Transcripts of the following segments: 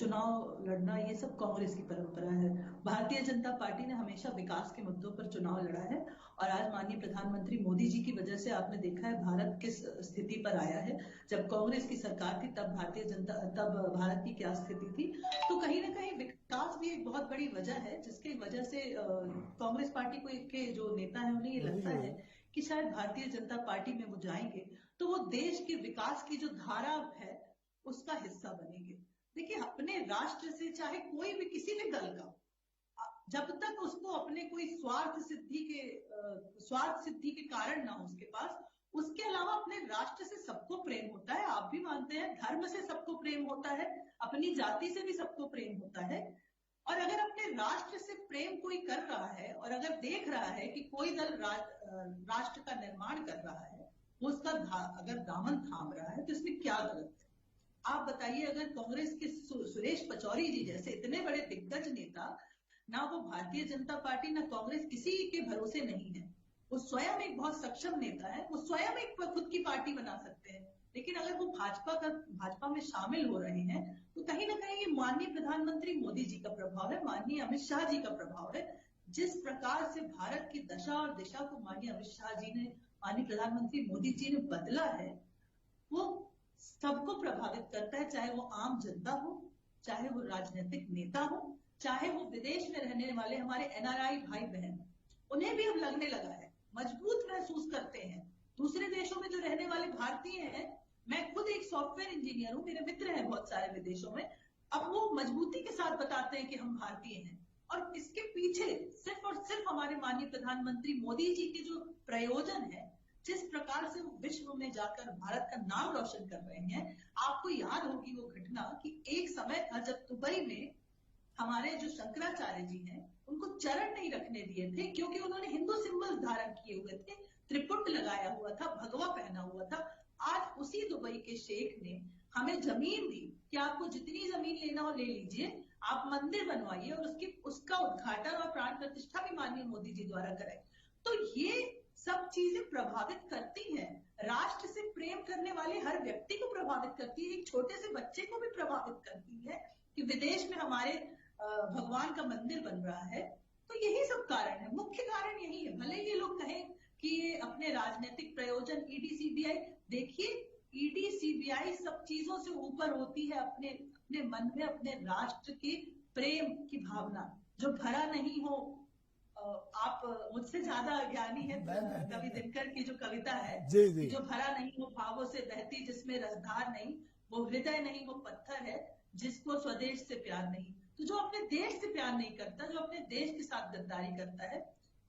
चुनाव लड़ना ये सब कांग्रेस की परंपरा है। भारतीय जनता पार्टी ने हमेशा विकास के मुद्दों पर चुनाव लड़ा है और आज माननीय प्रधानमंत्री मोदी जी की वजह से आपने देखा है भारत किस स्थिति पर आया है। जब कांग्रेस की सरकार थी तब भारत की क्या स्थिति थी। तो कहीं ना कहीं विकास भी एक बहुत बड़ी वजह है जिसकी वजह से कांग्रेस पार्टी को के जो नेता है उन्हें ये लगता है कि शायद भारतीय जनता पार्टी में वो जाएंगे तो वो देश के विकास की जो धारा है उसका हिस्सा बनेंगे। देखिए अपने राष्ट्र से चाहे कोई भी किसी भी दल का जब तक उसको अपने कोई स्वार्थ सिद्धि के कारण ना हो उसके पास, उसके अलावा अपने राष्ट्र से सबको प्रेम होता है। आप भी मानते हैं धर्म से सबको प्रेम होता है, अपनी जाति से भी सबको प्रेम होता है। और अगर अपने राष्ट्र से प्रेम कोई कर रहा है और अगर देख रहा है कि कोई दल राष्ट्र का निर्माण कर रहा है, वो उसका अगर दामन थाम रहा है तो इसमें क्या गलत है? आप बताइए, अगर कांग्रेस के सुरेश पचौरी जी जैसे इतने बड़े दिग्गज नेता, ना वो भारतीय जनता पार्टी ना कांग्रेस किसी के भरोसे नहीं है, वो स्वयं एक बहुत सक्षम नेता है, वो स्वयं एक खुद की पार्टी बना सकते हैं, लेकिन अगर वो भाजपा में शामिल हो रहे हैं तो कहीं ना कहीं ये माननीय प्रधानमंत्री मोदी जी का प्रभाव है, माननीय अमित शाह जी का प्रभाव है। जिस प्रकार से भारत की दशा और दिशा को माननीय अमित शाह जी ने, माननीय प्रधानमंत्री मोदी जी ने बदला है, वो सबको प्रभावित करता है, चाहे वो आम जनता हो, चाहे वो राजनीतिक नेता हो, चाहे वो विदेश में रहने वाले हमारे एनआरआई भाई बहन, उन्हें भी अब लगने लगा है, मजबूत महसूस करते हैं। दूसरे देशों में जो रहने वाले भारतीय हैं, मैं खुद एक सॉफ्टवेयर इंजीनियर हूं, मेरे मित्र हैं बहुत सारे विदेशों में, अब वो मजबूती के साथ बताते हैं कि हम भारतीय हैं। और इसके पीछे सिर्फ और सिर्फ हमारे माननीय प्रधानमंत्री मोदी जी के जो प्रयोजन है, जिस प्रकार से वो विश्व में जाकर भारत का नाम रोशन कर रहे हैं। आपको याद होगी वो घटना कि एक समय था जब दुबई में हमारे जो शंकराचार्य जी हैं उनको चरण नहीं रखने दिए थे क्योंकि उन्होंने हिंदू सिंबल धारण किए हुए थे, त्रिपुट लगाया हुआ था, भगवा पहना हुआ था। आज उसी दुबई के शेख ने हमें जमीन दी कि आपको जितनी जमीन लेना हो ले लीजिए, आप मंदिर बनवाइए और उसका उद्घाटन और प्राण प्रतिष्ठा भी माननीय मोदी जी द्वारा कराई। तो ये सब चीजें प्रभावित करती हैं, राष्ट्र से प्रेम करने वाले हर व्यक्ति को प्रभावित करती है, एक छोटे से बच्चे को भी प्रभावित करती है कि विदेश में हमारे भगवान का मंदिर बन रहा है। तो यही सब कारण है, मुख्य कारण यही है। भले ये लोग कहें कि ये अपने राजनीतिक प्रयोजन ईडी सीबीआई, देखिए ईडी सीबीआई सब चीजों से ऊपर होती है अपने मन में अपने राष्ट्र की प्रेम की भावना जो भरा नहीं हो। आप मुझसे ज्यादा ज्ञानी है, कवि दिनकर की जो कविता है जी। जो भरा नहीं हो भावों से बहती, जिसमें रसधार नहीं, वो हृदय नहीं, वो पत्थर है जिसको स्वदेश से प्यार नहीं। तो जो अपने देश से प्यार नहीं करता, जो अपने देश के साथ गद्दारी करता है,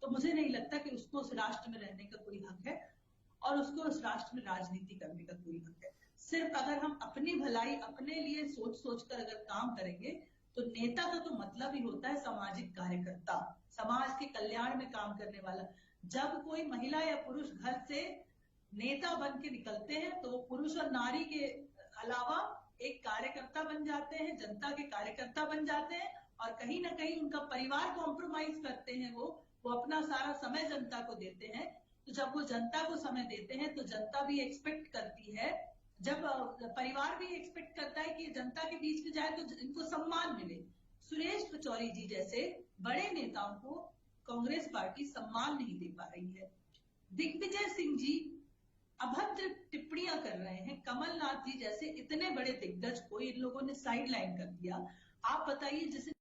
तो मुझे नहीं लगता कि उसको उस राष्ट्र में रहने का कोई हक है और उसको उस राष्ट्र में राजनीति करने का कोई हक है। सिर्फ अगर हम अपनी भलाई अपने लिए सोच कर अगर काम करेंगे तो नेता का तो मतलब ही होता है सामाजिक कार्यकर्ता, समाज के कल्याण में काम करने वाला। जब कोई महिला या पुरुष घर से नेता बन के निकलते हैं तो वो पुरुष और नारी के अलावा एक कार्यकर्ता बन जाते हैं, जनता के कार्यकर्ता बन जाते हैं और कहीं ना कहीं उनका परिवार कॉम्प्रोमाइज करते हैं, वो अपना सारा समय जनता को देते हैं। तो जब वो जनता को समय देते हैं तो जनता भी एक्सपेक्ट करती है, जब परिवार भी एक्सपेक्ट करता है कि जनता के बीच में जाए तो इनको सम्मान मिले। सुरेश पचौरी जी जैसे बड़े नेताओं को कांग्रेस पार्टी सम्मान नहीं दे पा रही है। दिग्विजय सिंह जी अभद्र टिप्पणियां कर रहे हैं, कमलनाथ जी जैसे इतने बड़े दिग्गज को इन लोगों ने साइड लाइन कर दिया। आप बताइए, जिसे